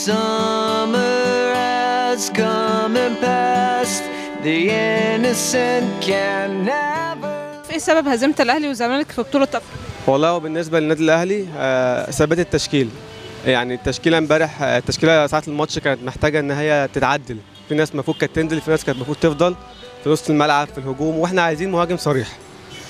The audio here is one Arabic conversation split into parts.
summer has come and passed. The innocent can never. ايه سبب هزيمة الأهلي والزمالك في بطولة أفريقيا؟ والله هو بالنسبة للنادي الأهلي ثبات التشكيل. يعني التشكيلة امبارح، التشكيلة ساعة الماتش كانت محتاجة إن هي تتعدل. في ناس المفروض كانت تنزل، في ناس كانت المفروض تفضل في نص الملعب في الهجوم، واحنا عايزين مهاجم صريح.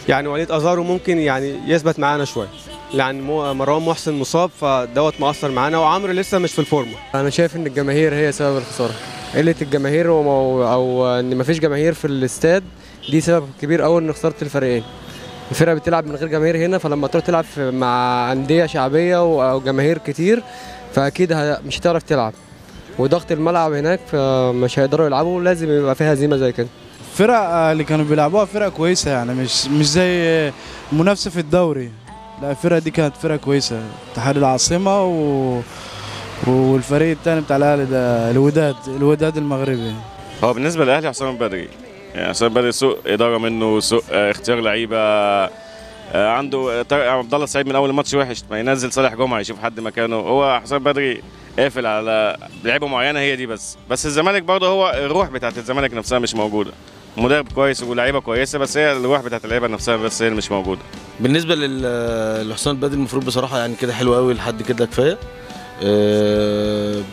يعني وليد أزارو ممكن يعني يثبت معانا شوية، لأن مروان محسن مصاب فدوت مؤثر معانا، وعمرو لسه مش في الفورمة. أنا شايف إن الجماهير هي سبب الخسارة. قلة الجماهير أو إن مفيش جماهير في الاستاد دي سبب كبير أوي إن خسارة الفريقين. الفرقة بتلعب من غير جماهير هنا، فلما تروح تلعب مع أندية شعبية أو جماهير كتير فأكيد مش هتعرف تلعب، وضغط الملعب هناك فمش هيقدروا يلعبوا، لازم يبقى فيها هزيمة زي كده. الفرق اللي كانوا بيلعبوها فرق كويسة، يعني مش زي منافسة في الدوري. لا، الفرقة دي كانت فرقة كويسة، اتحاد العاصمة والفريق الثاني بتاع الأهلي ده الوداد المغربي. هو بالنسبة للأهلي حسام البدري، يعني حسام البدري سوء إدارة منه، سوء اختيار لعيبة. عنده عبد الله السعيد من أول الماتش وحش، ما ينزل صالح جمعة يشوف حد مكانه. هو حسام البدري قافل على لعيبة معينة، هي دي بس الزمالك برضه هو الروح بتاعت الزمالك نفسها مش موجودة. مدرب كويس ولاعيبه كويسه، بس هي الروح بتاعت اللعيبه نفسها بس هي اللي مش موجوده. بالنسبه لحسام البدري المفروض بصراحه يعني كده حلو قوي لحد كده كفايه.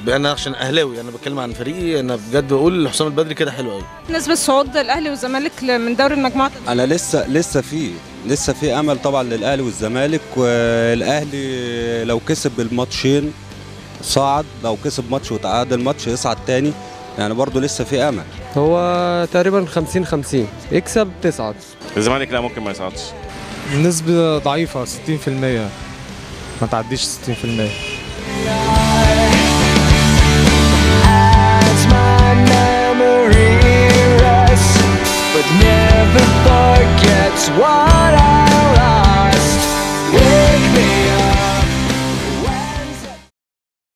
انا عشان اهلاوي انا بتكلم عن فريقي، انا بجد بقول حسام البدري كده حلو قوي. بالنسبة لصعود الأهلي والزمالك من دوري المجموعات، انا لسه في امل طبعا للاهلي والزمالك. والاهلي لو كسب الماتشين صعد، لو كسب ماتش وتعادل ماتش يصعد تاني، يعني برضه لسه في امل. هو تقريبا 50-50، يكسب تصعد. الزمالك لا، ممكن ما يصعدش. النسبة ضعيفة 60%، ما تعديش 60%. But never forgets what I